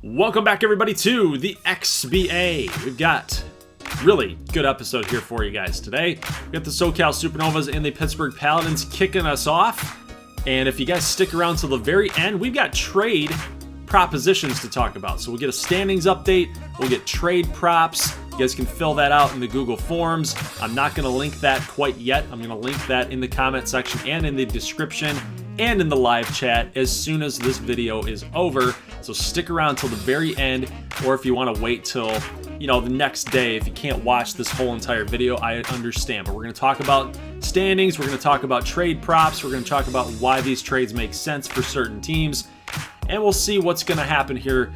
Welcome back, everybody, to the XBA. We've got a really good episode here for you guys today. We've got the SoCal Supernovas and the Pittsburgh Paladins kicking us off. And if you guys stick around till the very end, we've got trade propositions to talk about. So we'll get a standings update, we'll get trade props. You guys can fill that out in the Google Forms. I'm not going to link that quite yet. I'm going to link that in the comment section and in the description and in the live chat as soon as this video is over. So stick around till the very end, or if you want to wait till, the next day, if you can't watch this whole entire video, I understand. But we're going to talk about standings, we're going to talk about trade props, we're going to talk about why these trades make sense for certain teams, and we'll see what's going to happen here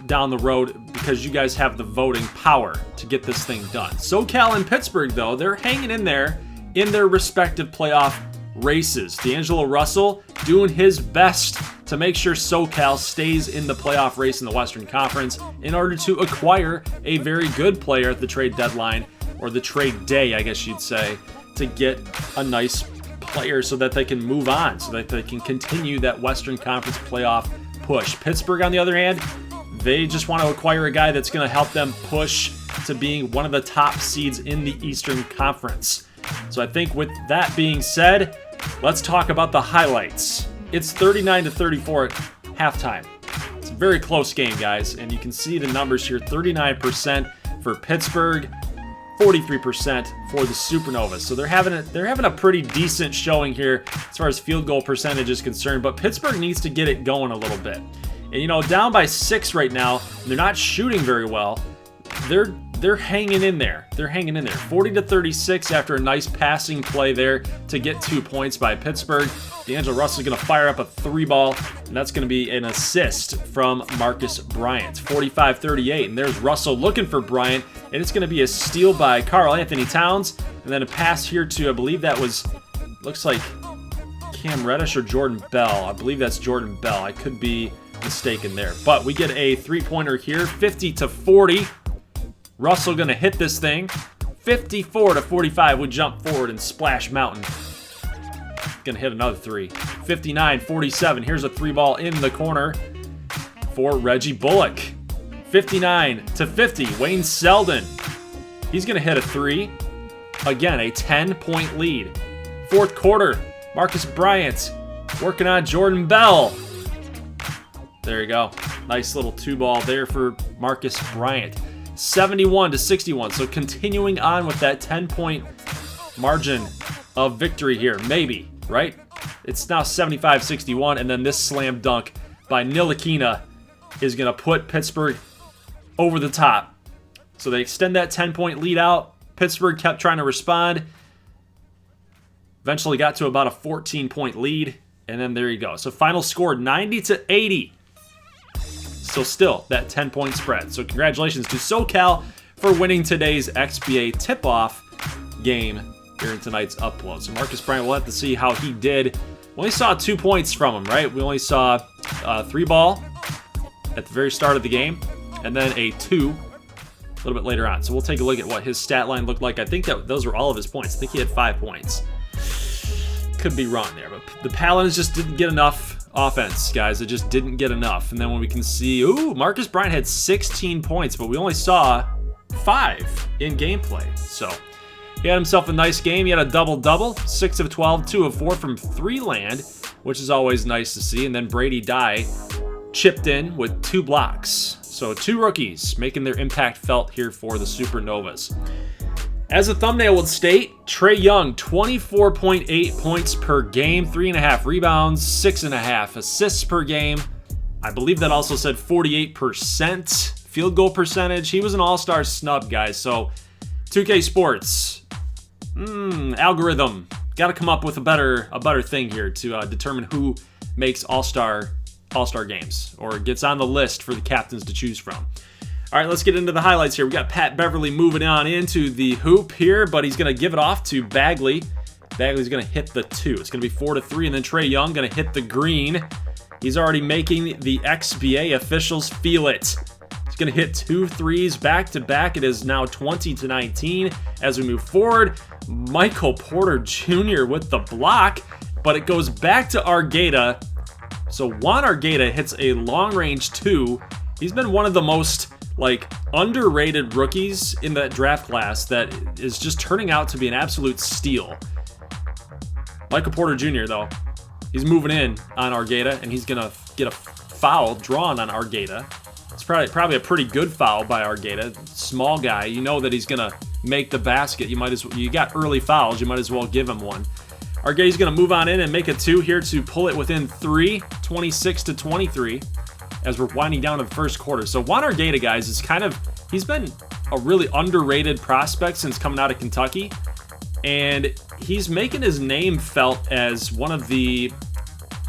down the road because you guys have the voting power to get this thing done. SoCal and Pittsburgh, though, they're hanging in there in their respective playoff races. D'Angelo Russell doing his best to make sure SoCal stays in the playoff race in the Western Conference in order to acquire a very good player at the trade deadline, or the trade day, I guess you'd say, to get a nice player so that they can move on, so that they can continue that Western Conference playoff push. Pittsburgh, on the other hand, they just want to acquire a guy that's going to help them push to being one of the top seeds in the Eastern Conference. So I think with that being said, let's talk about the highlights. It's 39-34 at halftime. It's a very close game, guys, and you can see the numbers here. 39% for Pittsburgh, 43% for the Supernovas. So they're having a pretty decent showing here as far as field goal percentage is concerned, but Pittsburgh needs to get it going a little bit. And down by 6 right now, they're not shooting very well. They're hanging in there. 40-36 after a nice passing play there to get 2 points by Pittsburgh. D'Angelo Russell's going to fire up a 3-ball, and that's going to be an assist from Marcus Bryant. 45-38, and there's Russell looking for Bryant, and it's going to be a steal by Karl-Anthony Towns, and then a pass here to, I believe that was, looks like Cam Reddish or Jordan Bell. I believe that's Jordan Bell. I could be mistaken there. But we get a three-pointer here, 50-40. Russell going to hit this thing. 54-45. We jump forward and Splash Mountain. Going to hit another three. 59-47. Here's a 3-ball in the corner for Reggie Bullock. 59-50. Wayne Selden. He's going to hit a 3. Again, a 10-point lead. Fourth quarter. Marcus Bryant working on Jordan Bell. There you go. Nice little 2-ball there for Marcus Bryant. 71-61. So continuing on with that 10-point margin of victory here. Maybe, right? It's now 75-61, and then this slam dunk by Ntilikina is going to put Pittsburgh over the top. So they extend that 10-point lead out. Pittsburgh kept trying to respond. Eventually got to about a 14-point lead, and then there you go. So final score 90-80. So still that 10-point spread. So congratulations to SoCal for winning today's XBA tip-off game here in tonight's upload. So Marcus Bryant, we'll have to see how he did. We only saw 2 points from him, right? We only saw a 3-ball at the very start of the game, and then a 2 a little bit later on. So we'll take a look at what his stat line looked like. I think that those were all of his points. I think he had 5 points. Could be wrong there, but the Paladins just didn't get enough offense, guys. It just didn't get enough. And then when we can see, Marcus Bryant had 16 points, but we only saw 5 in gameplay. So he had himself a nice game. He had a double-double, 6 of 12, 2 of 4 from 3 land, which is always nice to see. And then Brady Dye chipped in with 2 blocks. So 2 rookies making their impact felt here for the Supernovas. As the thumbnail would state, Trae Young, 24.8 points per game, 3.5 rebounds, 6.5 assists per game. I believe that also said 48% field goal percentage. He was an all-star snub, guys. So 2K Sports, algorithm, got to come up with a better thing here to determine who makes all-star games or gets on the list for the captains to choose from. All right, let's get into the highlights here. We got Pat Beverly moving on into the hoop here, but he's going to give it off to Bagley. Bagley's going to hit the 2. It's going to be 4-3, and then Trae Young going to hit the green. He's already making the XBA officials feel it. He's going to hit 2 threes back-to-back. It is now 20-19 as we move forward. Michael Porter Jr. with the block, but it goes back to Argueta. So Juan Argueta hits a long-range 2, He's been one of the most, like, underrated rookies in that draft class that is just turning out to be an absolute steal. Michael Porter Jr., though, he's moving in on Argueta, and he's going to get a foul drawn on Argueta. It's probably a pretty good foul by Argueta. Small guy. You know that he's going to make the basket. You got early fouls. You might as well give him one. Argueta's going to move on in and make a 2 here to pull it within 3, 26-23, as we're winding down to the first quarter. So Juan Argueta, guys, he's been a really underrated prospect since coming out of Kentucky, and he's making his name felt as one of the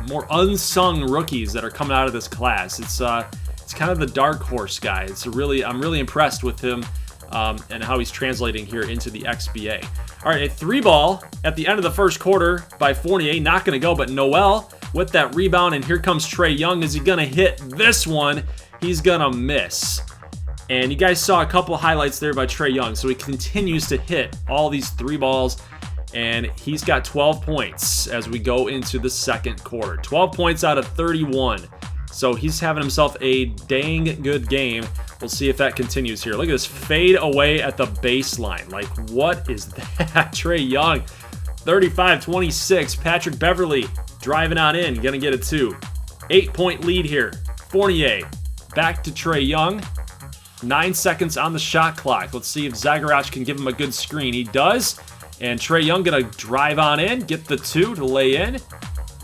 more unsung rookies that are coming out of this class. It's kind of the dark horse guy. I'm really impressed with him and how he's translating here into the XBA. All right, a 3-ball at the end of the first quarter by Fournier. Not going to go, but Noel with that rebound, and here comes Trae Young. Is he going to hit this one? He's going to miss. And you guys saw a couple highlights there by Trae Young. So he continues to hit all these 3 balls, and he's got 12 points as we go into the second quarter. 12 points out of 31. So he's having himself a dang good game. We'll see if that continues here. Look at this fade away at the baseline. Like, what is that? Trae Young, 35-26. Patrick Beverley driving on in, gonna get a 2. 8-point lead here. Fournier back to Trae Young. 9 seconds on the shot clock. Let's see if Zagarach can give him a good screen. He does. And Trae Young gonna drive on in, get the 2 to lay in.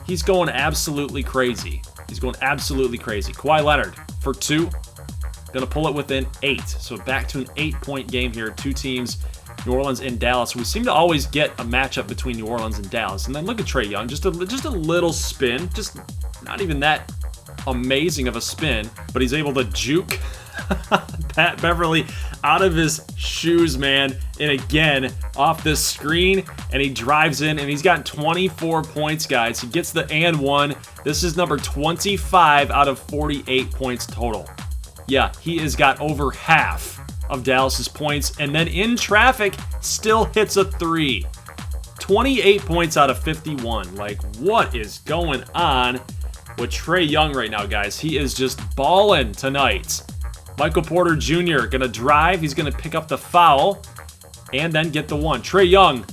He's going absolutely crazy. Kawhi Leonard for 2. Gonna pull it within 8. So back to an 8-point game here. 2 teams, New Orleans and Dallas. We seem to always get a matchup between New Orleans and Dallas. And then look at Trae Young, just a little spin, just not even that amazing of a spin, but he's able to juke Pat Beverley out of his shoes, man. And again, off this screen, and he drives in, and he's got 24 points, guys. He gets the and 1. This is number 25 out of 48 points total. Yeah, he has got over half of Dallas's points, and then in traffic, still hits a 3. 28 points out of 51. Like, what is going on with Trae Young right now, guys? He is just balling tonight. Michael Porter Jr. gonna drive. He's gonna pick up the foul and then get the 1. Trae Young,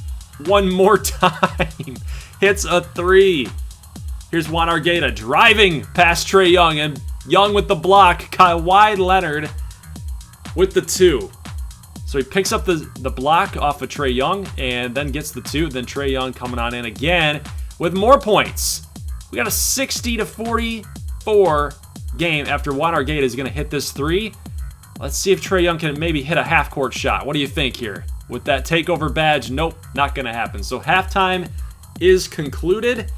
one more time, hits a 3. Here's Juan Argueta driving past Trae Young, and Young with the block. Kawhi Leonard with the 2. So he picks up the block off of Trae Young and then gets the 2. Then Trae Young coming on in again with more points. We got a 60-44 game after Juan Argueta is going to hit this 3. Let's see if Trae Young can maybe hit a half-court shot. What do you think here? With that takeover badge, nope, not going to happen. So halftime is concluded.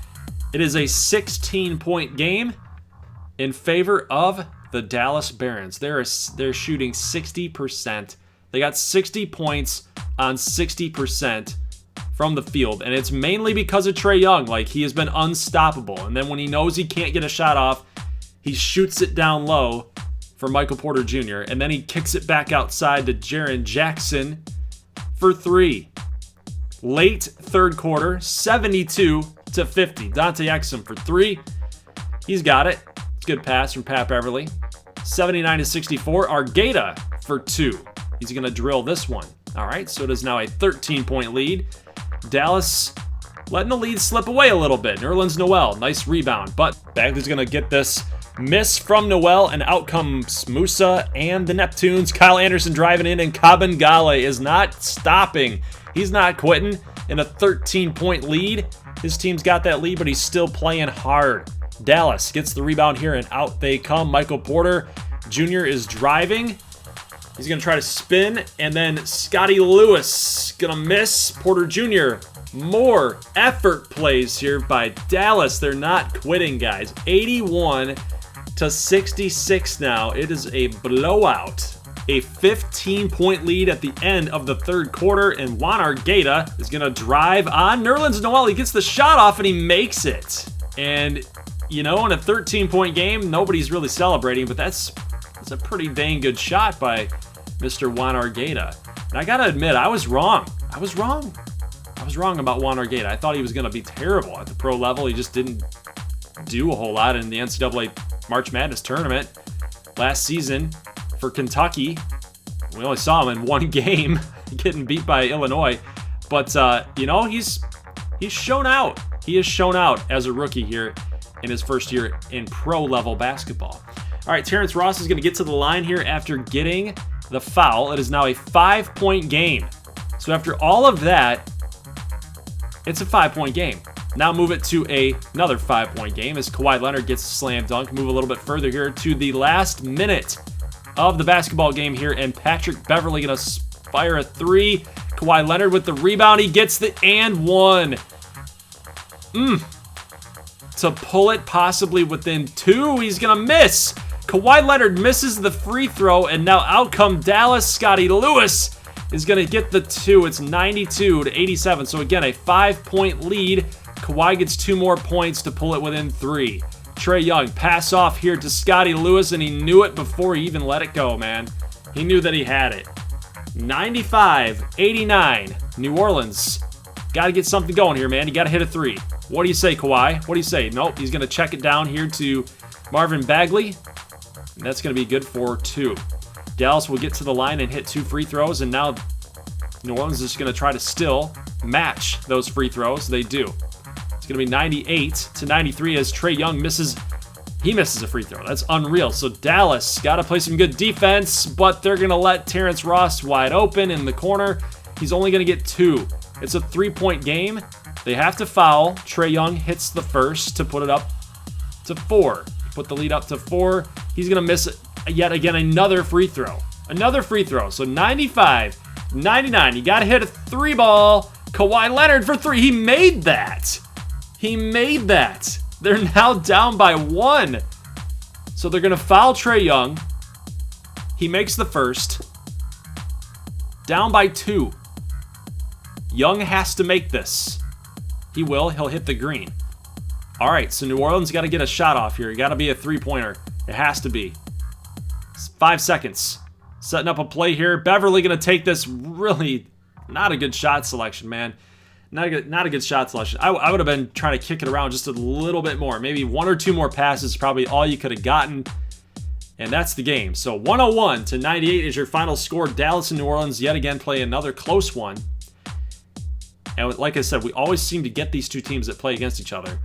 It is a 16-point game in favor of the Dallas Barons. They're shooting 60%. They got 60 points on 60% from the field, and it's mainly because of Trae Young. Like, he has been unstoppable, and then when he knows he can't get a shot off, he shoots it down low for Michael Porter Jr., and then he kicks it back outside to Jaren Jackson for 3. Late third quarter, 72-50. Dante Exum for 3. He's got it. It's a good pass from Pat Beverley. 79-64. Argueta for 2. He's going to drill this one. All right, so it is now a 13-point lead. Dallas letting the lead slip away a little bit. Nerlens Noel, nice rebound, but Bagley's going to get this miss from Noel, and out comes Musa and the Neptunes. Kyle Anderson driving in, and Kabengele is not stopping. He's not quitting in a 13-point lead. His team's got that lead, but he's still playing hard. Dallas gets the rebound here, and out they come. Michael Porter Jr. is driving. He's going to try to spin, and then Scotty Lewis going to miss. Porter Jr., more effort plays here by Dallas. They're not quitting, guys. 81-66 now. It is a blowout. A 15-point lead at the end of the third quarter, and Juan Argueta is going to drive on Nerlens Noel. He gets the shot off, and he makes it. And, you know, in a 13-point game, nobody's really celebrating, but that's a pretty dang good shot by Mr. Juan Argueta. And I gotta admit, I was wrong. I was wrong about Juan Argueta. I thought he was gonna be terrible at the pro level. He just didn't do a whole lot in the NCAA March Madness tournament. last season for Kentucky. We only saw him in one game, getting beat by Illinois. But, you know, he's shown out. He has shown out as a rookie here in his first year in pro-level basketball. All right, Terrence Ross is going to get to the line here after getting the foul. It is now a 5-point game. So after all of that, it's a 5-point game. Now move it to another 5-point game as Kawhi Leonard gets a slam dunk. Move a little bit further here to the last minute of the basketball game here, and Patrick Beverley going to fire a three. Kawhi Leonard with the rebound. He gets the and one. To pull it possibly within two. He's going to miss. Kawhi Leonard misses the free throw, and now out come Dallas. Scotty Lewis is going to get the two. It's 92-87. So again, a 5-point lead. Kawhi gets 2 more points to pull it within 3. Trae Young pass off here to Scotty Lewis, and he knew it before he even let it go, man. He knew that he had it. 95-89. New Orleans. Got to get something going here, man. You got to hit a 3. What do you say, Kawhi? What do you say? Nope, he's going to check it down here to Marvin Bagley. And that's going to be good for 2. Dallas will get to the line and hit 2 free throws, and now New Orleans is going to try to still match those free throws. They do. It's going to be 98-93 as Trae Young misses. He misses a free throw. That's unreal. So Dallas got to play some good defense, but they're going to let Terrence Ross wide open in the corner. He's only going to get 2. It's a 3-point game. They have to foul. Trae Young hits the first to put it up to 4. Put the lead up to 4. He's going to miss yet again another free throw. Another free throw. So 95-99. You got to hit a 3 ball. Kawhi Leonard for 3. He made that. He made that. They're now down by 1. So they're going to foul Trae Young. He makes the first. Down by 2. Young has to make this. He will. He'll hit the green. All right, so New Orleans got to get a shot off here. It got to be a 3-pointer. It has to be. It's 5 seconds. Setting up a play here. Beverly going to take this. Really not a good shot selection, man. Not a good shot selection. I would have been trying to kick it around just a little bit more. Maybe 1 or 2 more passes, probably all you could have gotten. And that's the game. So 101-98 is your final score. Dallas and New Orleans yet again play another close one. And like I said, we always seem to get these two teams that play against each other.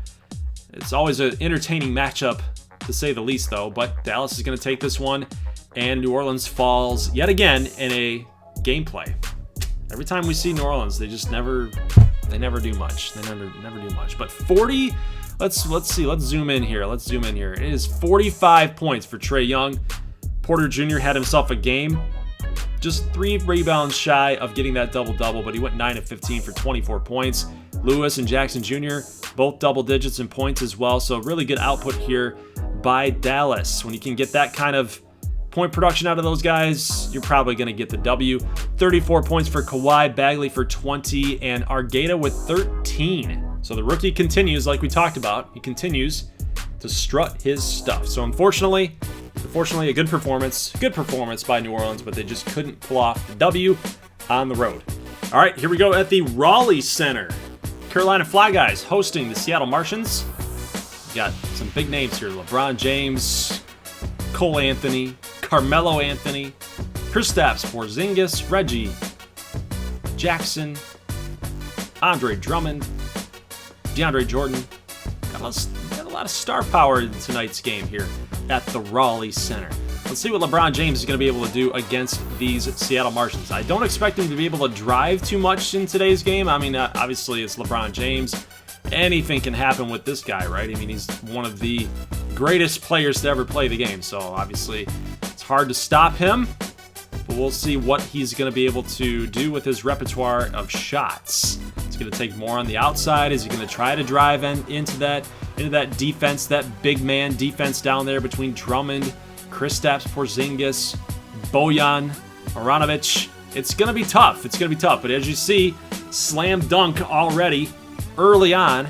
It's always an entertaining matchup, to say the least, though. But Dallas is going to take this one, and New Orleans falls yet again in a gameplay. Every time we see New Orleans, they just never do much. They never do much. But 40. Let's see. Let's zoom in here. It is 45 points for Trae Young. Porter Jr. had himself a game. Just 3 rebounds shy of getting that double-double, but he went 9 of 15 for 24 points. Lewis and Jackson Jr., both double digits in points as well, so really good output here by Dallas. When you can get that kind of point production out of those guys, you're probably going to get the W. 34 points for Kawhi, Bagley for 20, and Argeta with 13. So the rookie continues, like we talked about, he continues to strut his stuff. So unfortunately, a good performance by New Orleans, but they just couldn't pull off the W on the road. All right, here we go at the Raleigh Center. Carolina Fly Guys hosting the Seattle Martians. We got some big names here. LeBron James, Cole Anthony, Carmelo Anthony, Kristaps Porzingis, Reggie Jackson, Andre Drummond, DeAndre Jordan. Got a lot of star power in tonight's game here at the Raleigh Center. Let's see what LeBron James is going to be able to do against these Seattle Martians. I don't expect him to be able to drive too much in today's game. I mean, obviously it's LeBron James. Anything can happen with this guy, right? I mean, he's one of the greatest players to ever play the game. So obviously it's hard to stop him, but we'll see what he's going to be able to do with his repertoire of shots. He's going to take more on the outside. Is he going to try to drive into that defense, that big man defense down there between Drummond, Kristaps Porzingis, Bojan Marjanovic? It's going to be tough. But as you see, slam dunk already early on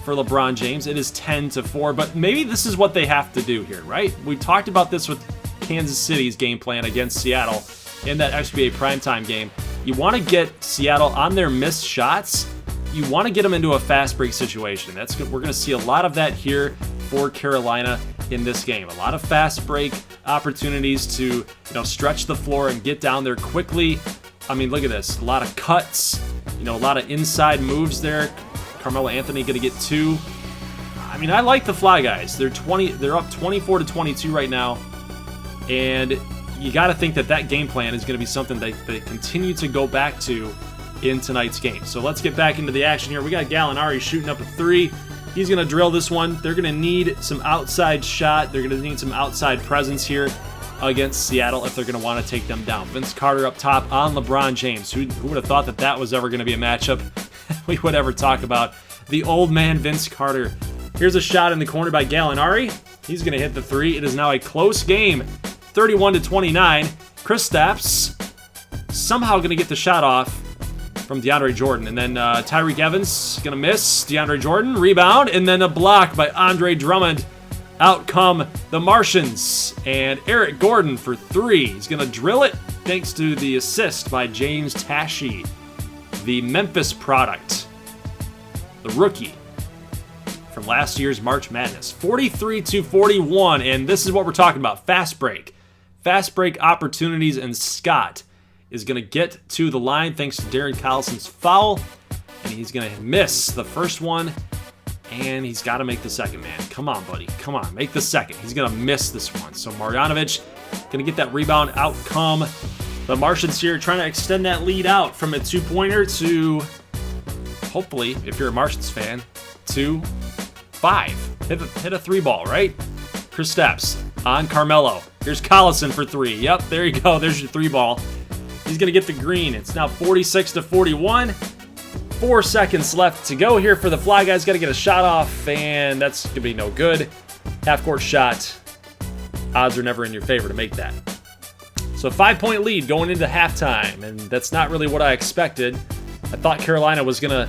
for LeBron James. It is 10-4, but maybe this is what they have to do here, right? We talked about this with Kansas City's game plan against Seattle in that XBA primetime game. You want to get Seattle on their missed shots. You want to get them into a fast break situation. That's good. We're going to see a lot of that here for Carolina in this game. A lot of fast break, opportunities to, you know, stretch the floor and get down there quickly. I mean, look at this. A lot of cuts, you know, a lot of inside moves there. Carmelo Anthony going to get 2. I mean, I like the Fly Guys. They're up 24-22 right now. And you got to think that that game plan is going to be something they continue to go back to in tonight's game. So let's get back into the action here. We got Gallinari shooting up a 3. He's going to drill this one. They're going to need some outside shot. They're going to need some outside presence here against Seattle if they're going to want to take them down. Vince Carter up top on LeBron James. Who would have thought that that was ever going to be a matchup we would ever talk about? The old man Vince Carter. Here's a shot in the corner by Gallinari. He's going to hit the 3. It is now a close game, 31-29. Kristaps somehow going to get the shot off from DeAndre Jordan. And then Tyreek Evans going to miss. DeAndre Jordan, rebound, and then a block by Andre Drummond. Out come the Martians. And Eric Gordon for 3. He's going to drill it thanks to the assist by James Tashi, the Memphis product, the rookie from last year's March Madness. 43-41, and this is what we're talking about. Fast break. Fast break opportunities, and Scott is going to get to the line thanks to Darren Collison's foul, and he's going to miss the first one, and he's got to make the second, man. Come on, buddy. Come on, make the second. He's going to miss this one. So Marjanovic going to get that rebound. Out come the Martians here, trying to extend that lead out from a 2-pointer to, hopefully, if you're a Martians fan, to 5. Hit a 3-ball, right? Kristaps on Carmelo. Here's Collison for 3. Yep, there you go. There's your 3-ball. He's going to get the green. It's now 46-41. 4 seconds left to go here for the Fly Guys. Got to get a shot off, and that's going to be no good. Half-court shot. Odds are never in your favor to make that. So 5-point lead going into halftime, and that's not really what I expected. I thought Carolina was going to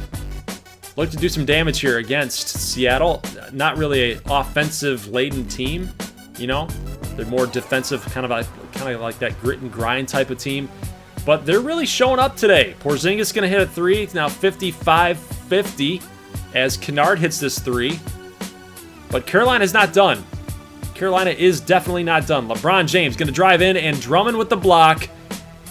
look to do some damage here against Seattle. Not really an offensive-laden team, you know. They're more defensive, kind of like that grit and grind type of team. But they're really showing up today. Porzingis going to hit a 3. It's now 55-50 as Kennard hits this 3. But Carolina's not done. Carolina is definitely not done. LeBron James going to drive in, and Drummond with the block.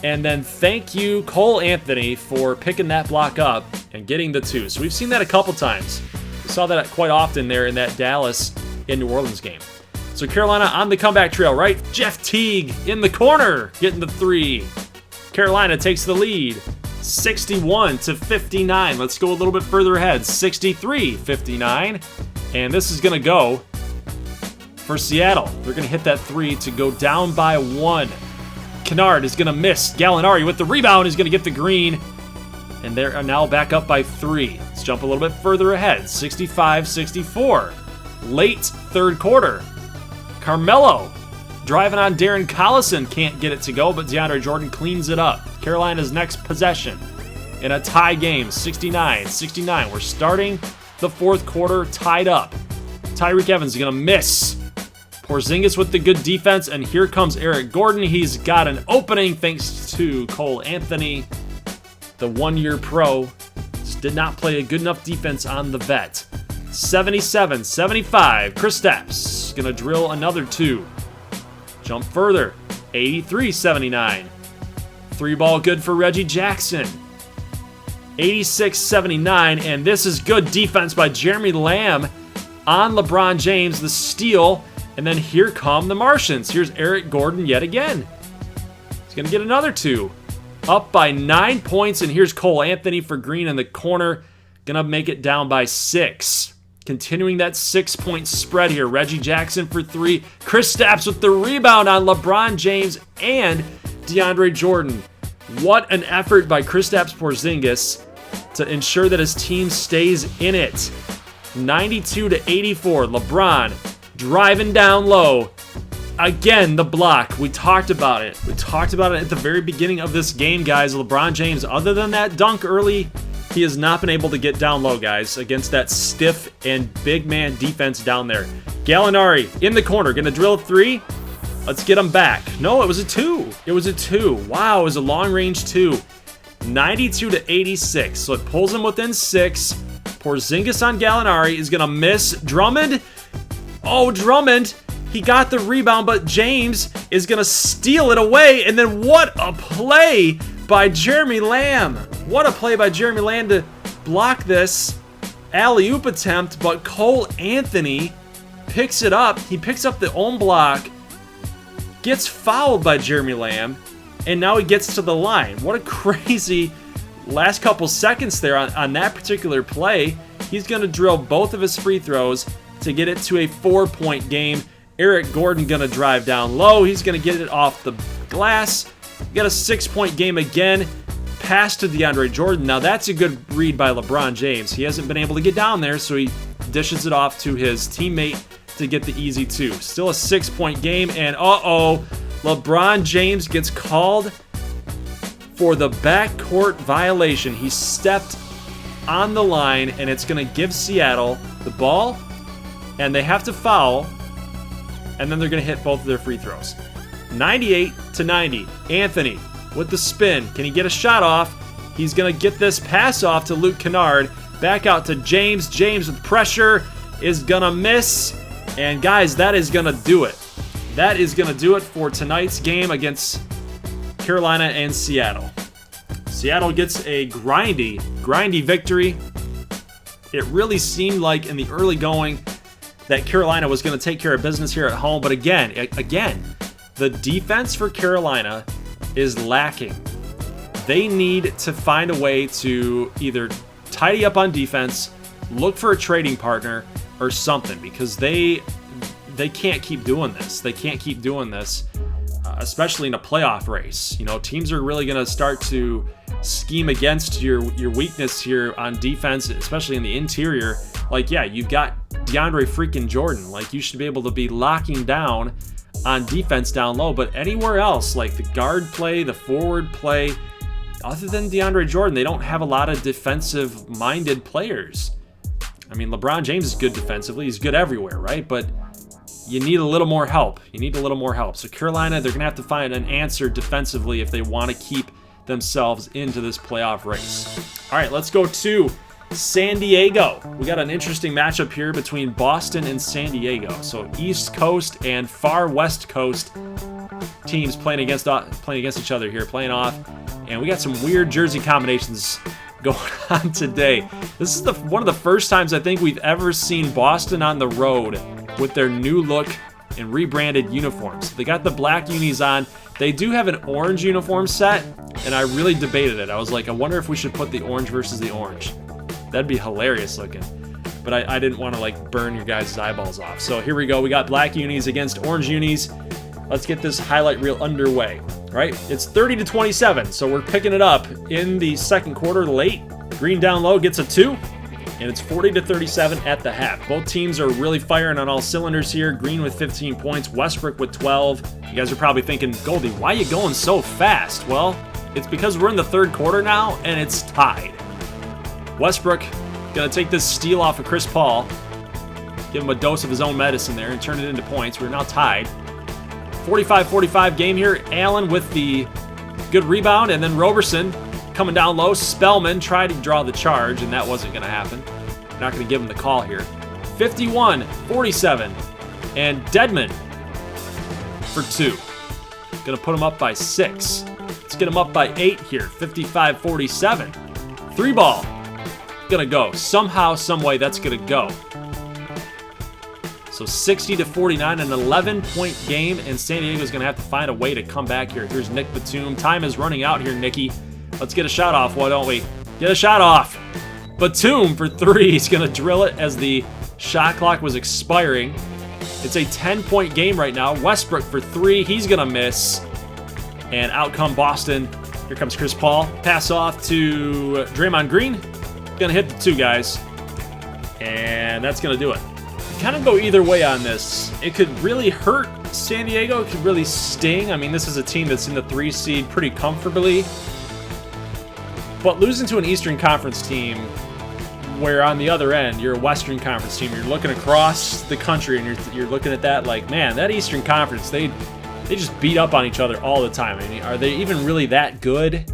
And then thank you, Cole Anthony, for picking that block up and getting the 2. So we've seen that a couple times. We saw that quite often there in that Dallas and New Orleans game. So Carolina on the comeback trail, right? Jeff Teague in the corner getting the 3. Carolina takes the lead, 61-59. Let's go a little bit further ahead, 63-59. And this is going to go for Seattle. They're going to hit that 3 to go down by 1. Kennard is going to miss. Gallinari with the rebound is going to get the green. And they're now back up by 3. Let's jump a little bit further ahead, 65-64. Late third quarter. Carmelo driving on Darren Collison, can't get it to go, but DeAndre Jordan cleans it up. Carolina's next possession in a tie game, 69-69. We're starting the fourth quarter tied up. Tyreek Evans is going to miss. Porzingis with the good defense, and here comes Eric Gordon. He's got an opening thanks to Cole Anthony. The one-year pro just did not play a good enough defense on the vet. 77-75. Kristaps going to drill another 2. Jump further, 83-79. 3-ball good for Reggie Jackson. 86-79, and this is good defense by Jeremy Lamb on LeBron James, the steal, and then here come the Martians. Here's Eric Gordon yet again. He's going to get another 2. Up by 9 points, and here's Cole Anthony for Green in the corner. Going to make it down by 6. Continuing that 6-point spread here. Reggie Jackson for 3. Kristaps with the rebound on LeBron James and DeAndre Jordan. What an effort by Kristaps Porzingis to ensure that his team stays in it. 92-84. LeBron driving down low. Again, the block. We talked about it. We talked about it at the very beginning of this game, guys. LeBron James, other than that dunk early, he has not been able to get down low, guys, against that stiff and big man defense down there. Gallinari in the corner, going to drill a 3. Let's get him back. No, it was a 2. It was a 2. Wow, it was a long-range 2. 92-86. So it pulls him within 6. Porzingis on Gallinari is going to miss. Drummond. Oh, Drummond He got the rebound, but James is going to steal it away. And then what a play by Jeremy Lamb. What a play by Jeremy Lamb to block this alley-oop attempt, but Cole Anthony picks it up. He picks up the own block, gets fouled by Jeremy Lamb, and now he gets to the line. What a crazy last couple seconds there on that particular play. He's going to drill both of his free throws to get it to a 4-point game. Eric Gordon going to drive down low. He's going to get it off the glass. Got a 6-point game again. Pass to DeAndre Jordan. Now that's a good read by LeBron James. He hasn't been able to get down there, so he dishes it off to his teammate to get the easy 2. Still a 6-point game, and LeBron James gets called for the backcourt violation. He stepped on the line, and it's going to give Seattle the ball, and they have to foul, and then they're going to hit both of their free throws. 98-90. Anthony with the spin. Can he get a shot off? He's going to get this pass off to Luke Kennard. Back out to James. James with pressure is going to miss. And guys, that is going to do it. That is going to do it for tonight's game against Carolina and Seattle. Seattle gets a grindy victory. It really seemed like in the early going that Carolina was going to take care of business here at home. But again, the defense for Carolina is lacking. They need to find a way to either tidy up on defense, look for a trading partner, or something, because they can't keep doing this. They can't keep doing this, especially in a playoff race. You know, teams are really going to start to scheme against your weakness here on defense, especially in the interior. Like, yeah, you've got DeAndre freaking Jordan. Like, you should be able to be locking down on defense down low, but anywhere else, like the guard play, the forward play, other than DeAndre Jordan, they don't have a lot of defensive-minded players. I mean, LeBron James is good defensively. He's good everywhere, right? But you need a little more help. So Carolina, they're going to have to find an answer defensively if they want to keep themselves into this playoff race. All right, let's go to San Diego. We got an interesting matchup here between Boston and San Diego. So East Coast and far West Coast teams playing against each other here, playing off. And we got some weird jersey combinations going on today. This is one of the first times I think we've ever seen Boston on the road with their new look and rebranded uniforms. They got the black unis on. They do have an orange uniform set, and I really debated it. I was like, I wonder if we should put the orange versus the orange. That'd be hilarious looking. But I didn't want to like burn your guys' eyeballs off. So here we go. We got black unis against orange unis. Let's get this highlight reel underway. Right? It's 30-27, so we're picking it up in the second quarter late. Green down low gets a 2, and it's 40-37 at the half. Both teams are really firing on all cylinders here. Green with 15 points, Westbrook with 12. You guys are probably thinking, Goldie, why are you going so fast? Well, it's because we're in the third quarter now, and it's tied. Westbrook going to take this steal off of Chris Paul, give him a dose of his own medicine there, and turn it into points. We're now tied. 45-45 game here. Allen with the good rebound, and then Roberson coming down low. Spellman tried to draw the charge, and that wasn't going to happen. Not going to give him the call here. 51-47, and Dedmon for 2. Going to put him up by 6. Let's get him up by 8 here. 55-47. 3 ball. Going to go. Somehow, some way, that's going to go. So 60-49, an 11-point game, and San Diego's going to have to find a way to come back here. Here's Nick Batum. Time is running out here, Nicky. Let's get a shot off, why don't we? Get a shot off. Batum for 3. He's going to drill it as the shot clock was expiring. It's a 10-point game right now. Westbrook for 3. He's going to miss. And out come Boston. Here comes Chris Paul. Pass off to Draymond Green. Going to hit the 2 guys. And that's going to do it. Kind of go either way on this. It could really hurt San Diego. It could really sting. I mean, this is a team that's in the 3 seed pretty comfortably. But losing to an Eastern Conference team, where on the other end, you're a Western Conference team, you're looking across the country and you're looking at that like, man, that Eastern Conference, they just beat up on each other all the time. I mean, are they even really that good?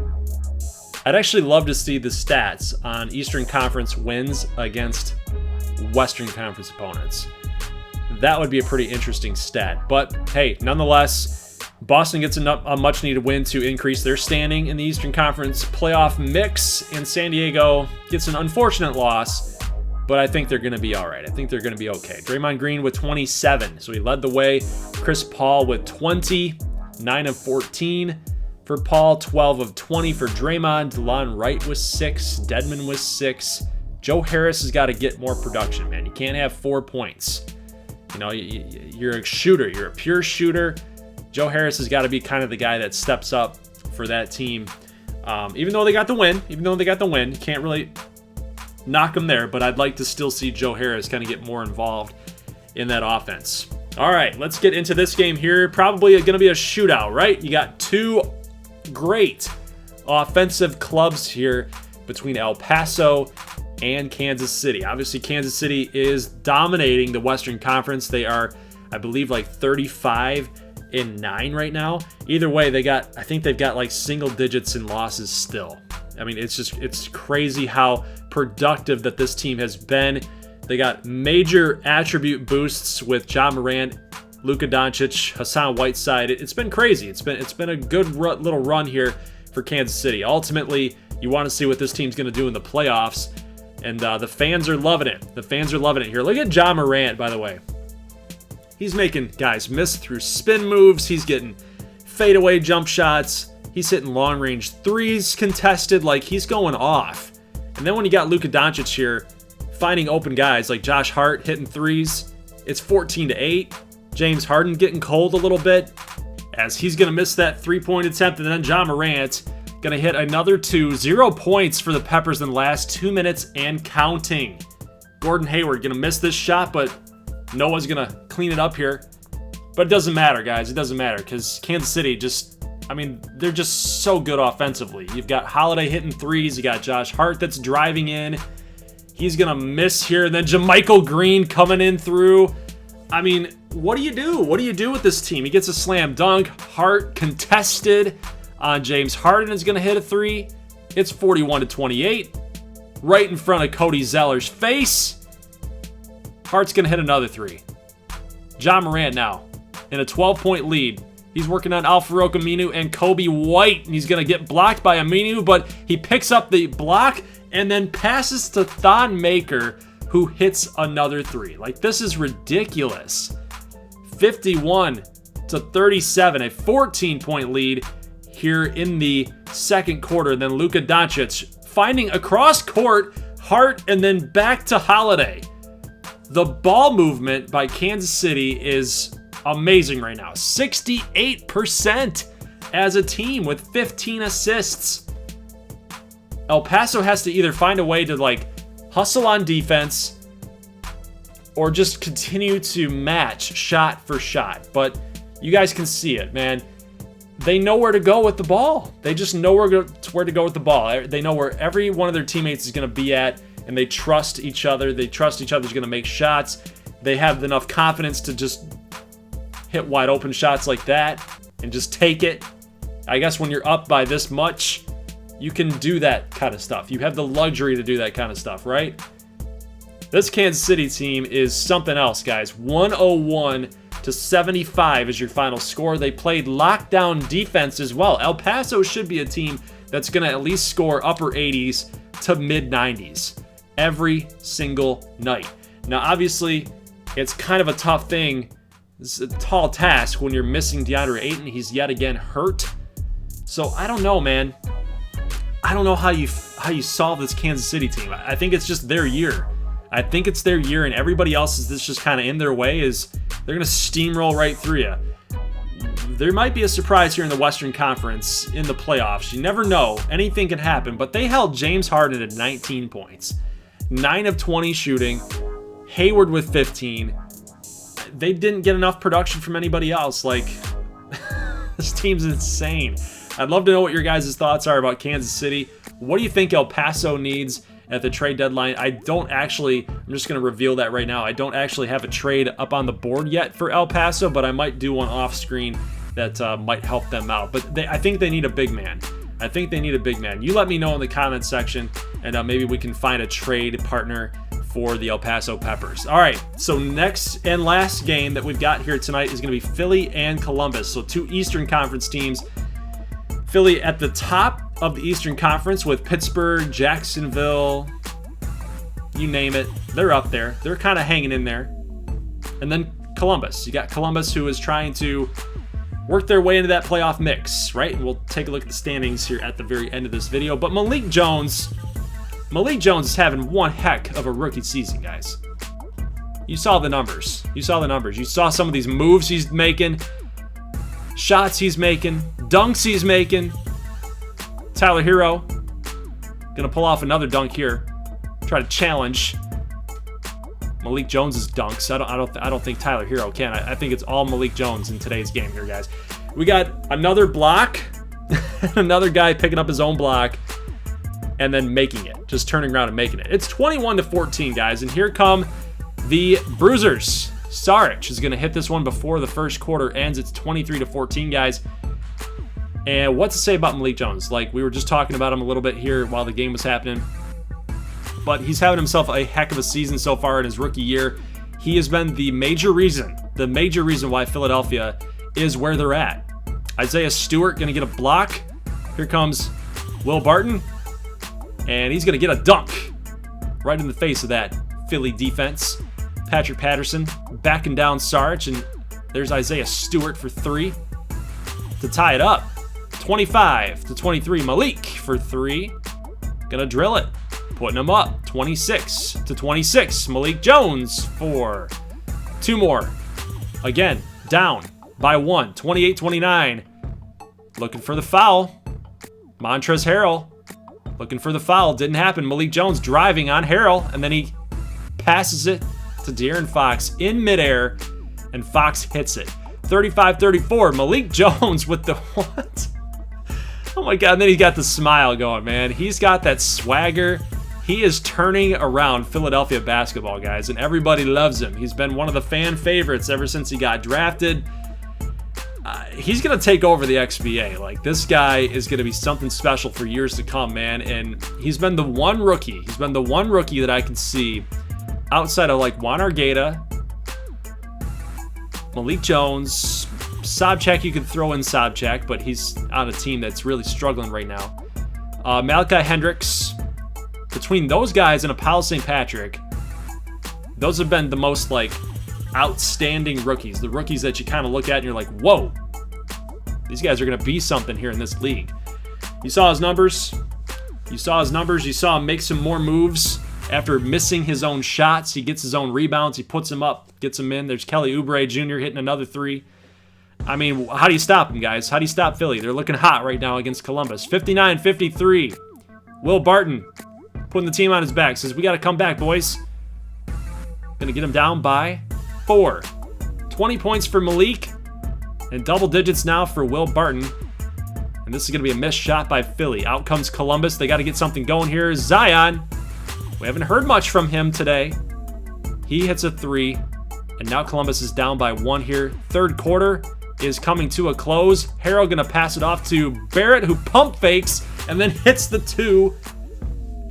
I'd actually love to see the stats on Eastern Conference wins against Western Conference opponents. That would be a pretty interesting stat. But hey, nonetheless, Boston gets a much-needed win to increase their standing in the Eastern Conference playoff mix, and San Diego gets an unfortunate loss, but I think they're going to be all right. I think they're going to be okay. Draymond Green with 27, so he led the way. Chris Paul with 20, 9 of 14 for Paul, 12 of 20 for Draymond. DeLon Wright was 6, Dedmon was 6. Joe Harris has got to get more production, man. You can't have 4 points. You know, you're a shooter. You're a pure shooter. Joe Harris has got to be kind of the guy that steps up for that team. Even though they got the win, you can't really knock them there, but I'd like to still see Joe Harris kind of get more involved in that offense. All right, let's get into this game here. Probably going to be a shootout, right? You got two great offensive clubs here between El Paso and Kansas City. Obviously, Kansas City is dominating the Western Conference. They are, I believe, like 35-9 right now. Either way, I think they've got like single digits in losses still. I mean, it's crazy how productive that this team has been. They got major attribute boosts with Ja Morant, Luka Doncic, Hassan Whiteside. It's been crazy. It's been a good little run here for Kansas City. Ultimately, you want to see what this team's going to do in the playoffs, and the fans are loving it. The fans are loving it here. Look at Ja Morant, by the way. He's making guys miss through spin moves. He's getting fadeaway jump shots. He's hitting long-range threes contested. Like, he's going off. And then when you got Luka Doncic here, finding open guys like Josh Hart hitting threes, it's 14-8. James Harden getting cold a little bit as he's going to miss that three-point attempt. And then Ja Morant going to hit another 2. 0 points for the Peppers in the last 2 minutes and counting. Gordon Hayward going to miss this shot, but Noah's going to clean it up here. But it doesn't matter, guys. It doesn't matter because Kansas City they're just so good offensively. You've got Holiday hitting threes. You got Josh Hart that's driving in. He's going to miss here. And then JaMychal Green coming in through. I mean, what do you do? What do you do with this team? He gets a slam dunk. Hart contested on James Harden is going to hit a 3. It's 41-28. Right in front of Cody Zeller's face. Hart's going to hit another 3. Ja Morant now in a 12-point lead. He's working on Al-Farouq Aminu and Kobe White, and he's going to get blocked by Aminu, but he picks up the block and then passes to Thon Maker, who hits another 3. Like, this is ridiculous. 51-37, a 14-point lead here in the second quarter. And then Luka Doncic finding across court, Hart, and then back to Holiday. The ball movement by Kansas City is amazing right now. 68% as a team with 15 assists. El Paso has to either find a way to hustle on defense or just continue to match shot for shot. But you guys can see it, man. They know where to go with the ball. They just know where to go with the ball. They know where every one of their teammates is going to be at, and they trust each other. They trust each other's going to make shots. They have enough confidence to just hit wide open shots like that and just take it. I guess when you're up by this much, you can do that kind of stuff. You have the luxury to do that kind of stuff, right? This Kansas City team is something else, guys. 101-75 is your final score. They played lockdown defense as well. El Paso should be a team that's going to at least score upper 80s to mid 90s every single night. Now, obviously, it's kind of a tough thing. It's a tall task when you're missing DeAndre Ayton. He's yet again hurt. So I don't know, man. I don't know how you solve this Kansas City team. I think it's just their year. I think it's their year, and everybody else is just kind of in their way. They're going to steamroll right through you. There might be a surprise here in the Western Conference in the playoffs. You never know. Anything can happen. But they held James Harden at 19 points. 9 of 20 shooting. Hayward with 15. They didn't get enough production from anybody else. This team's insane. I'd love to know what your guys' thoughts are about Kansas City. What do you think El Paso needs at the trade deadline? I'm just going to reveal that right now. I don't actually have a trade up on the board yet for El Paso, but I might do one off screen that might help them out. But I think they need a big man. You let me know in the comments section, and maybe we can find a trade partner for the El Paso Peppers. All right, so next and last game that we've got here tonight is going to be Philly and Columbus. So two Eastern Conference teams. Philly at the top of the Eastern Conference with Pittsburgh, Jacksonville, you name it. They're up there. They're kind of hanging in there. And then Columbus. You got Columbus, who is trying to work their way into that playoff mix, right? And we'll take a look at the standings here at the very end of this video. But Malik Jones is having one heck of a rookie season, guys. You saw the numbers. You saw the numbers. You saw some of these moves he's making, shots he's making, dunks he's making. Tyler Hero gonna pull off another dunk here. Try to challenge Malik Jones's dunks. I don't think Tyler Hero can. I think it's all Malik Jones in today's game here, guys. We got another block, another guy picking up his own block, and then making it, just turning around and making it. It's 21-14, guys, and here come the Bruisers. Saric is going to hit this one before the first quarter ends. It's 23-14, guys. And what to say about Malik Jones? Like, we were just talking about him a little bit here while the game was happening. But he's having himself a heck of a season so far in his rookie year. He has been the major reason why Philadelphia is where they're at. Isaiah Stewart going to get a block. Here comes Will Barton. And he's going to get a dunk right in the face of that Philly defense. Patrick Patterson backing down Saric, and there's Isaiah Stewart for three to tie it up. 25-23, Malik for three. Gonna drill it. Putting him up. 26-26, Malik Jones for two more. Again, down by one. 28-29. Looking for the foul. Montrezl Harrell looking for the foul. Didn't happen. Malik Jones driving on Harrell, and then he passes it to De'Aaron Fox in midair, and Fox hits it. 35-34, Malik Jones with the what? Oh my God, and then he got the smile going, man. He's got that swagger. He is turning around Philadelphia basketball, guys, and everybody loves him. He's been one of the fan favorites ever since he got drafted. He's going to take over the XBA. Like, this guy is going to be something special for years to come, man, and he's been the one rookie. He's been the one rookie that I can see outside of, like, Juan Argueta, Malik Jones, Sobchak, you could throw in Sobchak, but he's on a team that's really struggling right now. Malachi Hendricks. Between those guys and Apollo St. Patrick, those have been the most, like, outstanding rookies. The rookies that you kind of look at and you're like, whoa, these guys are going to be something here in this league. You saw his numbers. You saw him make some more moves after missing his own shots. He gets his own rebounds. He puts them up, gets them in. There's Kelly Oubre Jr. hitting another three. I mean, how do you stop him, guys? How do you stop Philly? They're looking hot right now against Columbus. 59-53. Will Barton putting the team on his back. Says, we got to come back, boys. Going to get him down by 4. 20 points for Malik. And double digits now for Will Barton. And this is going to be a missed shot by Philly. Out comes Columbus. They got to get something going here. Zion. We haven't heard much from him today. He hits a 3. And now Columbus is down by 1 here. Third quarter is coming to a close. Harrell going to pass it off to Barrett, who pump fakes and then hits the 2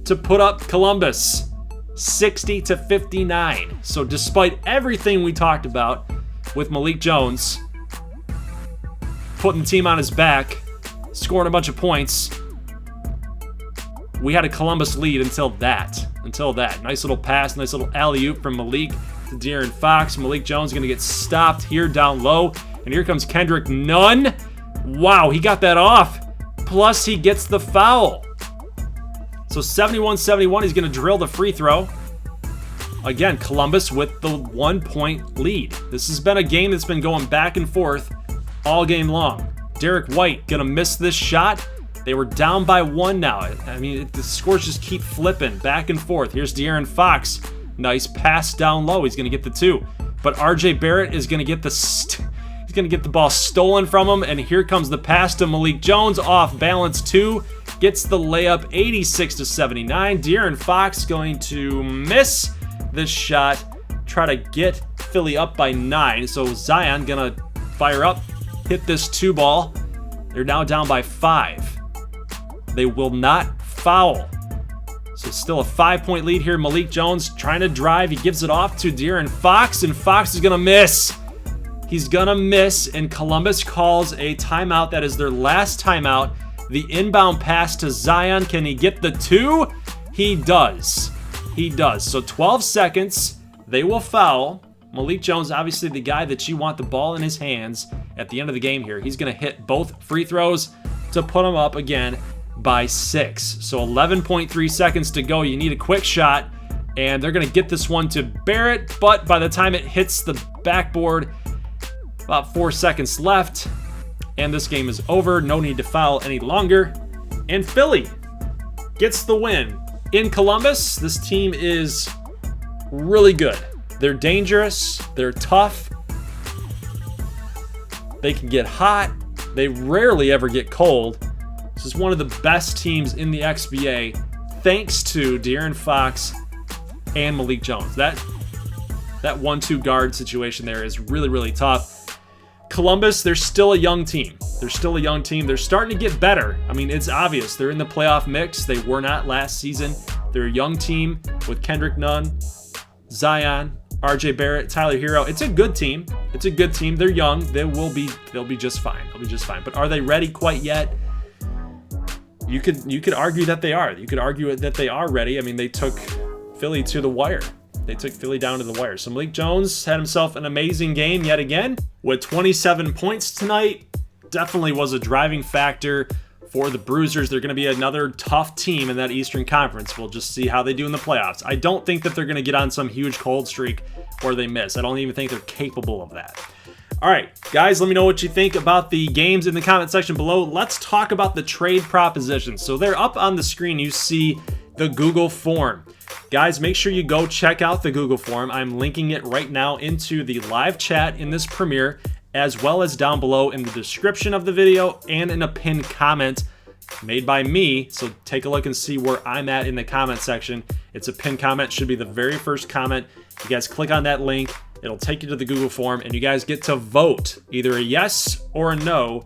to put up Columbus 60-59. So despite everything we talked about with Malik Jones putting the team on his back, scoring a bunch of points, we had a Columbus lead until that. Nice little pass, nice little alley-oop from Malik to De'Aaron Fox. Malik Jones going to get stopped here down low. And here comes Kendrick Nunn. Wow, he got that off. Plus, he gets the foul. So 71-71, he's going to drill the free throw. Again, Columbus with the 1-point lead. This has been a game that's been going back and forth all game long. Derek White going to miss this shot. They were down by 1 now. I mean, the scores just keep flipping back and forth. Here's De'Aaron Fox. Nice pass down low. He's going to get the 2. But RJ Barrett is going to get the ball stolen from him, and here comes the pass to Malik Jones, off balance 2, gets the layup 86-79. De'Aaron Fox going to miss this shot, try to get Philly up by 9. So Zion gonna fire up, hit this 2 ball. They're now down by 5. They will not foul So still a 5-point lead here. Malik Jones trying to drive. He gives it off to De'Aaron Fox, and Fox is going to miss. He's going to miss, and Columbus calls a timeout. That is their last timeout. The inbound pass to Zion. Can he get the 2? He does. He does. So 12 seconds. They will foul. Malik Jones, obviously the guy that you want the ball in his hands at the end of the game here. He's going to hit both free throws to put him up again by 6. So 11.3 seconds to go. You need a quick shot, and they're going to get this one to Barrett, but by the time it hits the backboard, about 4 seconds left, and this game is over. No need to foul any longer. And Philly gets the win. In Columbus, this team is really good. They're dangerous. They're tough. They can get hot. They rarely ever get cold. This is one of the best teams in the XBA, thanks to De'Aaron Fox and Malik Jones. That 1-2 guard situation there is really, really tough. Columbus, they're still a young team. They're still a young team. They're starting to get better. I mean, it's obvious. They're in the playoff mix. They were not last season. They're a young team with Kendrick Nunn, Zion, RJ Barrett, Tyler Hero. It's a good team. It's a good team. They're young. They'll be just fine. They'll be just fine. But are they ready quite yet? You could argue that they are. You could argue that they are ready. I mean, they took Philly to the wire. They took Philly down to the wire. So Malik Jones had himself an amazing game yet again with 27 points tonight. Definitely was a driving factor for the Bruisers. They're going to be another tough team in that Eastern Conference. We'll just see how they do in the playoffs. I don't think that they're going to get on some huge cold streak or they miss. I don't even think they're capable of that. All right, guys, let me know what you think about the games in the comment section below. Let's talk about the trade propositions. So they're up on the screen. You see the Google form. Guys, make sure you go check out the Google form. I'm linking it right now into the live chat in this premiere, as well as down below in the description of the video and in a pinned comment made by me. So take a look and see where I'm at in the comment section. It's a pinned comment, should be the very first comment. You guys click on that link, it'll take you to the Google form, and you guys get to vote either a yes or a no.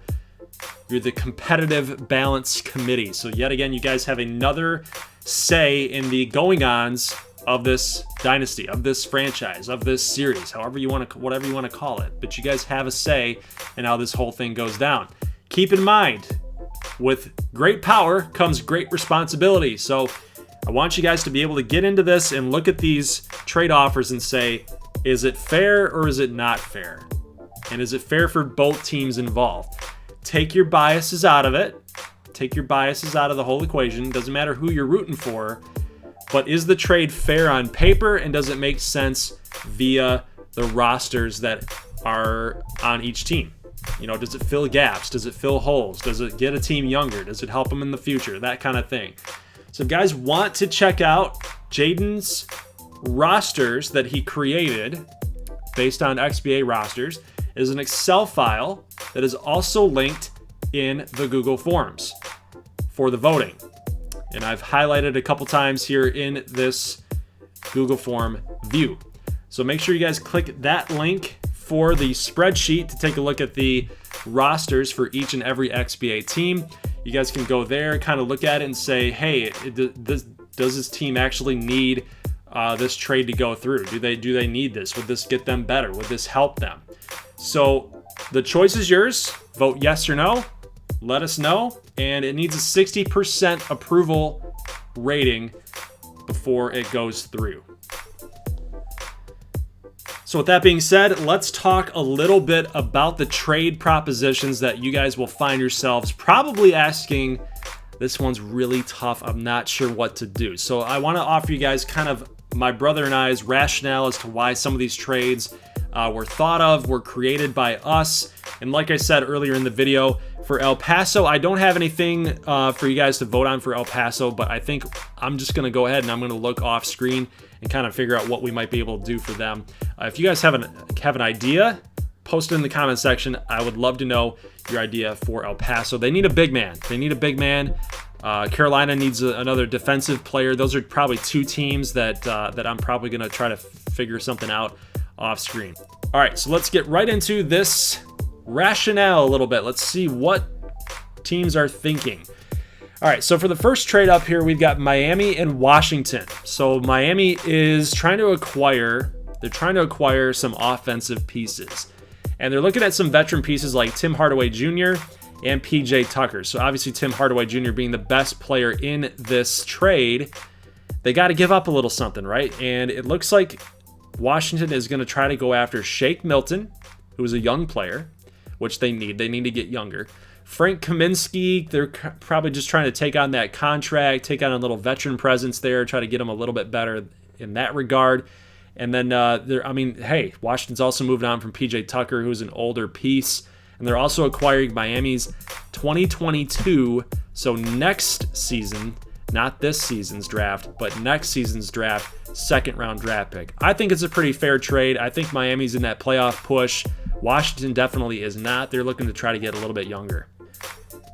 You're the competitive balance committee. So yet again, you guys have another say in the going-ons of this dynasty, of this franchise, of this series, however you want to, whatever you want to call it. But you guys have a say in how this whole thing goes down. Keep in mind, with great power comes great responsibility. So I want you guys to be able to get into this and look at these trade offers and say, is it fair or is it not fair? And is it fair for both teams involved? Take your biases out of it. Take your biases out of the whole equation. Doesn't matter who you're rooting for, but is the trade fair on paper, and does it make sense via the rosters that are on each team? You know, does it fill gaps? Does it fill holes? Does it get a team younger? Does it help them in the future? That kind of thing. So if guys want to check out Jaden's rosters that he created based on XBA rosters, is an Excel file that is also linked in the Google Forms for the voting. And I've highlighted a couple times here in this Google Form view. So make sure you guys click that link for the spreadsheet to take a look at the rosters for each and every XBA team. You guys can go there, kind of look at it and say, hey, does this team actually need this trade to go through? Do they need this? Would this get them better? Would this help them? So the choice is yours. Vote yes or no. Let us know. And it needs a 60% approval rating before it goes through. So with that being said, let's talk a little bit about the trade propositions that you guys will find yourselves probably asking. This one's really tough. I'm not sure what to do. So I want to offer you guys kind of my brother and I's rationale as to why some of these trades were thought of, were created by us. And like I said earlier in the video, for El Paso, I don't have anything for you guys to vote on for El Paso, but I think I'm just going to go ahead and I'm going to look off screen and kind of figure out what we might be able to do for them. If you guys have an idea, post it in the comment section. I would love to know your idea for El Paso. They need a big man. They need a big man. Carolina needs another defensive player. Those are probably two teams that I'm probably going to try to figure something out off screen. All right, so let's get right into this rationale a little bit. Let's see what teams are thinking. All right, so for the first trade up here, we've got Miami and Washington. So Miami is trying to acquire some offensive pieces. And they're looking at some veteran pieces like Tim Hardaway Jr. and PJ Tucker. So obviously Tim Hardaway Jr. being the best player in this trade, they got to give up a little something, right? And it looks like Washington is going to try to go after Shake Milton, who is a young player, which they need. They need to get younger. Frank Kaminsky, they're probably just trying to take on that contract, take on a little veteran presence there, try to get them a little bit better in that regard. And then, hey, Washington's also moved on from PJ Tucker, who's an older piece. And they're also acquiring Miami's 2022, so next season, not this season's draft, but next season's draft, second-round draft pick. I think it's a pretty fair trade. I think Miami's in that playoff push. Washington definitely is not. They're looking to try to get a little bit younger.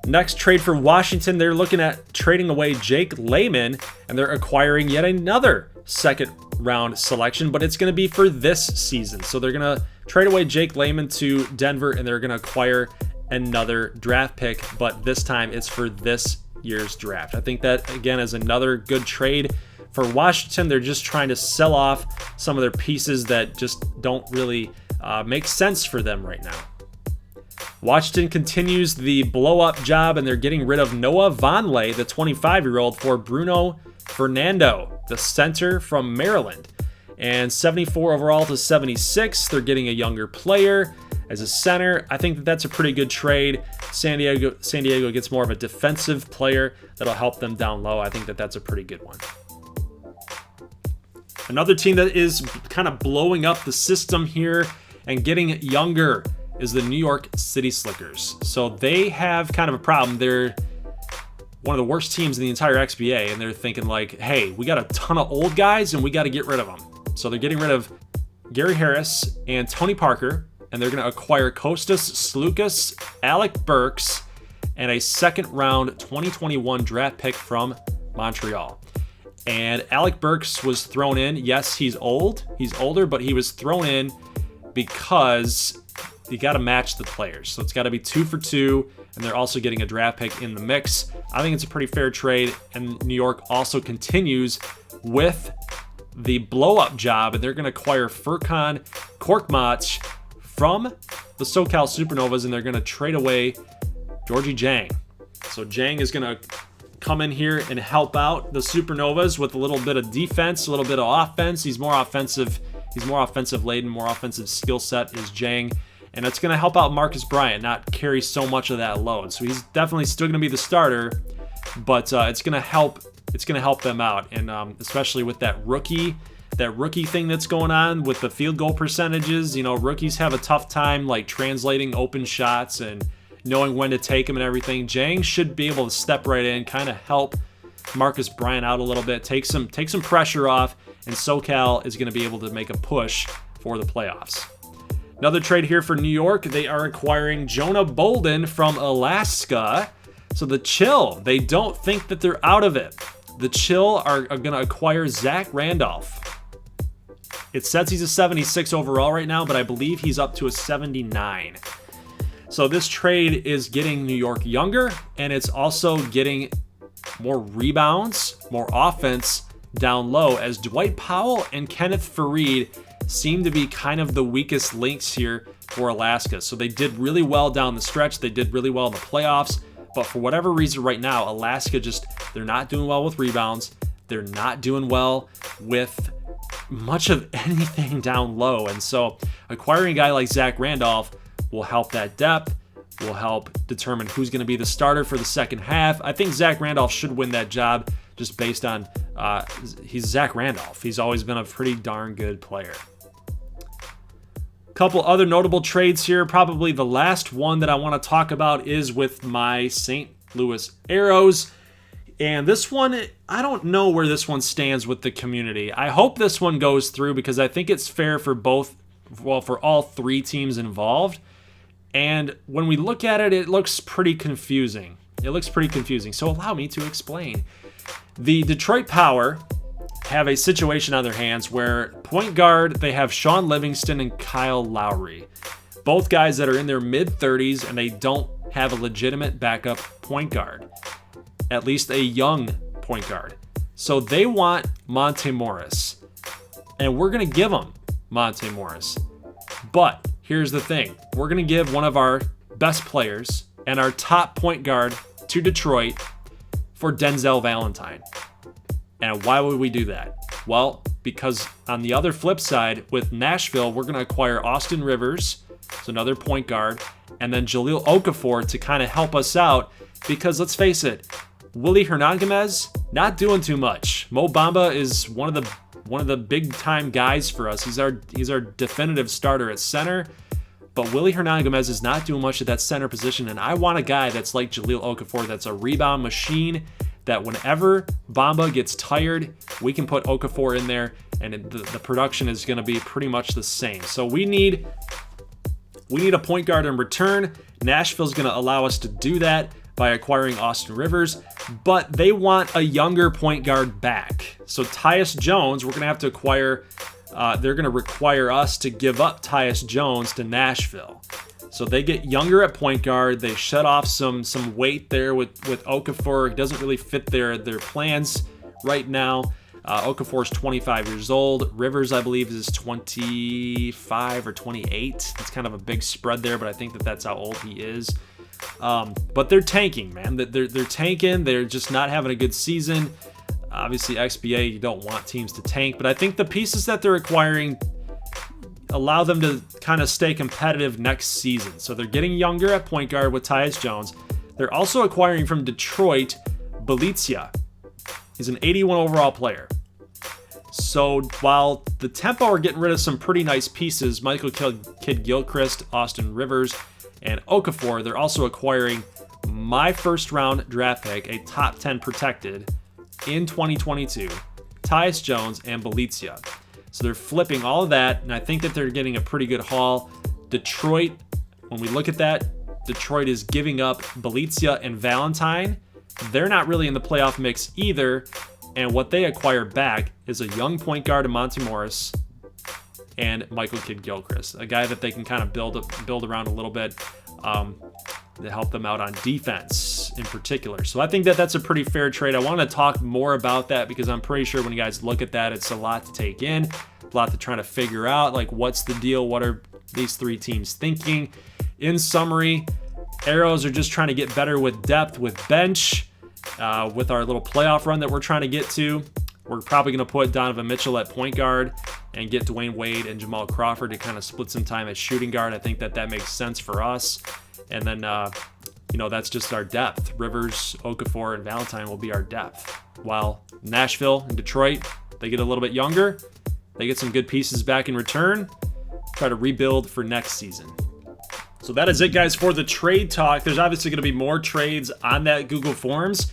Next trade for Washington, they're looking at trading away Jake Layman, and they're acquiring yet another second-round selection, but it's going to be for this season. So they're going to trade away Jake Layman to Denver, and they're going to acquire another draft pick, but this time it's for this year's draft. I think that, again, is another good trade for Washington. They're just trying to sell off some of their pieces that just don't really make sense for them right now. Washington continues the blow-up job, and they're getting rid of Noah Vonleh, the 25-year-old, for Bruno Fernando, the center from Maryland. And 74 overall to 76, they're getting a younger player as a center. I think that that's a pretty good trade. San Diego gets more of a defensive player that'll help them down low. I think that that's a pretty good one. Another team that is kind of blowing up the system here and getting younger is the New York City Slickers. So they have kind of a problem. They're one of the worst teams in the entire XBA, and they're thinking like, hey, we got a ton of old guys and we got to get rid of them. So they're getting rid of Gary Harris and Tony Parker, and they're going to acquire Kostas Sloukas, Alec Burks, and a second-round 2021 draft pick from Montreal. And Alec Burks was thrown in. Yes, he's old. He's older, but he was thrown in because you got to match the players. So it's got to be 2 for 2, and they're also getting a draft pick in the mix. I think it's a pretty fair trade, and New York also continues with the blow-up job, and they're going to acquire Furkan Korkmaz from the SoCal Supernovas, and they're going to trade away Georgie Jang. So Jang is going to come in here and help out the Supernovas with a little bit of defense, a little bit of offense. He's more offensive laden, more offensive skill set is Jang. And it's going to help out Marcus Bryant not carry so much of that load. So he's definitely still going to be the starter, but it's going to help them out, and especially with that rookie thing that's going on with the field goal percentages. You know, rookies have a tough time like translating open shots and knowing when to take them and everything. Jang should be able to step right in, kind of help Marcus Bryant out a little bit, take some pressure off, and SoCal is going to be able to make a push for the playoffs. Another trade here for New York. They are acquiring Jonah Bolden from Alaska. So the Chill, they don't think that they're out of it. The Chill are going to acquire Zach Randolph. It says he's a 76 overall right now, but I believe he's up to a 79. So this trade is getting New York younger, and it's also getting more rebounds, more offense down low, as Dwight Powell and Kenneth Faried seem to be kind of the weakest links here for Alaska. So they did really well down the stretch. They did really well in the playoffs. But for whatever reason right now, Alaska they're not doing well with rebounds. They're not doing well with much of anything down low. And so acquiring a guy like Zach Randolph will help that depth, will help determine who's going to be the starter for the second half. I think Zach Randolph should win that job just based on he's Zach Randolph. He's always been a pretty darn good player. Couple other notable trades here. Probably the last one that I want to talk about is with my St. Louis Arrows. And this one, I don't know where this one stands with the community. I hope this one goes through because I think it's fair for for all three teams involved. And when we look at it, it looks pretty confusing. So allow me to explain. The Detroit Power have a situation on their hands where point guard, they have Sean Livingston and Kyle Lowry. Both guys that are in their mid-30s, and they don't have a legitimate backup point guard. at least a young point guard. So they want Monte Morris, and we're going to give them Monte Morris. But here's the thing. We're going to give one of our best players and our top point guard to Detroit for Denzel Valentine. And why would we do that? Well, because on the other flip side, with Nashville, we're going to acquire Austin Rivers, so another point guard, and then Jahlil Okafor to kind of help us out. Because let's face it, Willie Hernangomez, not doing too much. Mo Bamba is one of the big time guys for us. He's our definitive starter at center. But Willie Hernangomez is not doing much at that center position, and I want a guy that's like Jahlil Okafor, that's a rebound machine, that whenever Bamba gets tired, we can put Okafor in there, and the production is going to be pretty much the same. So we need a point guard in return. Nashville's going to allow us to do that by acquiring Austin Rivers, but they want a younger point guard back. So Tyus Jones, we're going to have to acquire. They're going to require us to give up Tyus Jones to Nashville. So they get younger at point guard. They shut off some weight there with Okafor. It doesn't really fit their plans right now. Okafor's 25 years old. Rivers, I believe, is 25 or 28. It's kind of a big spread there, but I think that's how old he is. But they're tanking, man. They're tanking. They're just not having a good season. Obviously, XBA, you don't want teams to tank, but I think the pieces that they're acquiring allow them to kind of stay competitive next season. So they're getting younger at point guard with Tyus Jones. They're also acquiring from Detroit, Belizia. He's an 81 overall player. So while the Tempo are getting rid of some pretty nice pieces, Michael Kidd-Gilchrist, Austin Rivers, and Okafor, they're also acquiring my first round draft pick, a top 10 protected in 2022, Tyus Jones and Belizia. So they're flipping all of that, and I think that they're getting a pretty good haul. Detroit, when we look at that, Detroit is giving up Belizia and Valentine. They're not really in the playoff mix either, and what they acquire back is a young point guard in Monte Morris and Michael Kidd-Gilchrist, a guy that they can kind of build around a little bit to help them out on defense in particular. So I think that that's a pretty fair trade. I want to talk more about that because I'm pretty sure when you guys look at that, it's a lot to take in, a lot to try to figure out, like what's the deal, what are these three teams thinking. In summary, Arrows are just trying to get better with depth, with bench, with our little playoff run that we're trying to get to. We're probably going to put Donovan Mitchell at point guard and get Dwayne Wade and Jamal Crawford to kind of split some time at shooting guard. I think that makes sense for us. And then, that's just our depth. Rivers, Okafor, and Valentine will be our depth. While Nashville and Detroit, they get a little bit younger. They get some good pieces back in return. Try to rebuild for next season. So that is it, guys, for the trade talk. There's obviously going to be more trades on that Google Forms,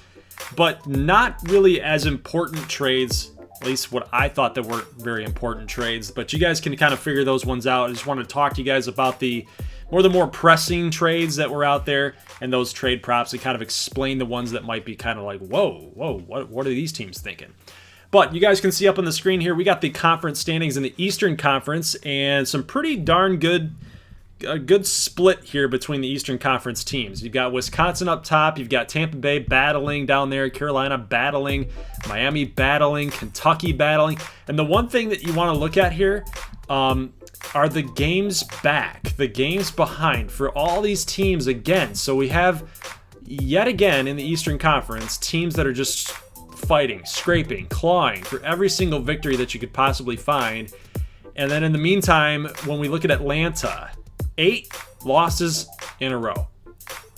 but not really as important trades, at least what I thought that were very important trades. But you guys can kind of figure those ones out. I just want to talk to you guys about the more pressing trades that were out there and those trade props and kind of explain the ones that might be kind of like, whoa, what are these teams thinking? But you guys can see up on the screen here, we got the conference standings in the Eastern Conference and some pretty darn good a good split here between the Eastern Conference teams. You've got Wisconsin up top. You've got Tampa Bay battling down there, Carolina battling, Miami battling, Kentucky battling. And the one thing that you want to look at here are the games back, the games behind for all these teams again. So we have, yet again, in the Eastern Conference, teams that are just fighting, scraping, clawing for every single victory that you could possibly find. And then in the meantime, when we look at Atlanta, 8 losses in a row.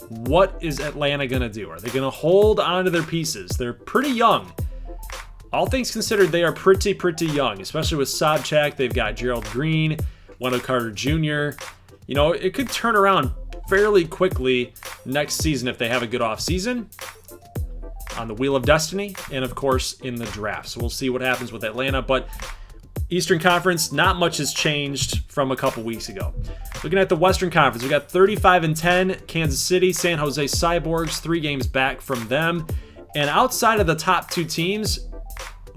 What is Atlanta going to do? Are they going to hold on to their pieces? They're pretty young. All things considered, they are pretty young, especially with Sobchak. They've got Gerald Green, Wendell Carter Jr. You know, it could turn around fairly quickly next season if they have a good offseason on the Wheel of Destiny and, of course, in the draft. So we'll see what happens with Atlanta. But Eastern Conference, not much has changed from a couple weeks ago. Looking at the Western Conference, we got 35-10, Kansas City, San Jose Cyborgs, 3 games back from them. And outside of the top 2 teams,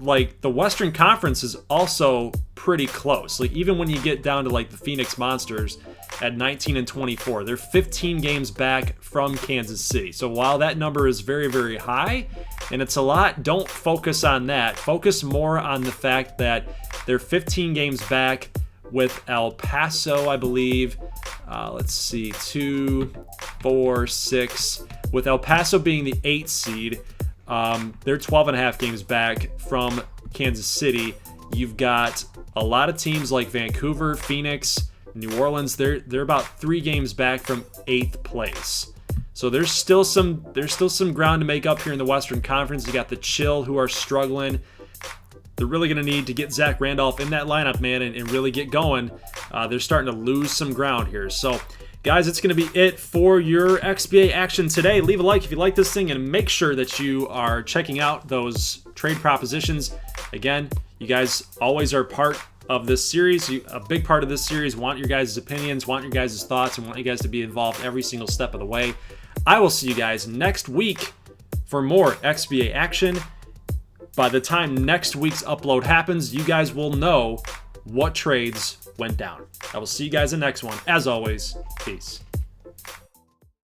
like the Western Conference is also pretty close. Like even when you get down to like the Phoenix Monsters at 19 and 24, they're 15 games back from Kansas City. So while that number is very, very high and it's a lot, don't focus on that. Focus more on the fact that they're 15 games back with El Paso, I believe. Let's see, 2, 4, 6. With El Paso being the 8th seed, they're 12 and a half games back from Kansas City. You've got a lot of teams like Vancouver, Phoenix, New Orleans. They're about 3 games back from 8th place. So there's still some ground to make up here in the Western Conference. You got the Chill, who are struggling. They're really going to need to get Zach Randolph in that lineup, man, and really get going. They're starting to lose some ground here. So, guys, it's going to be it for your XBA action today. Leave a like if you like this thing, and make sure that you are checking out those trade propositions. Again, you guys always are part of this series. A big part of this series. Want your guys' opinions, want your guys' thoughts, and want you guys to be involved every single step of the way. I will see you guys next week for more XBA action. By the time next week's upload happens, you guys will know what trades went down. I will see you guys in the next one. As always, peace.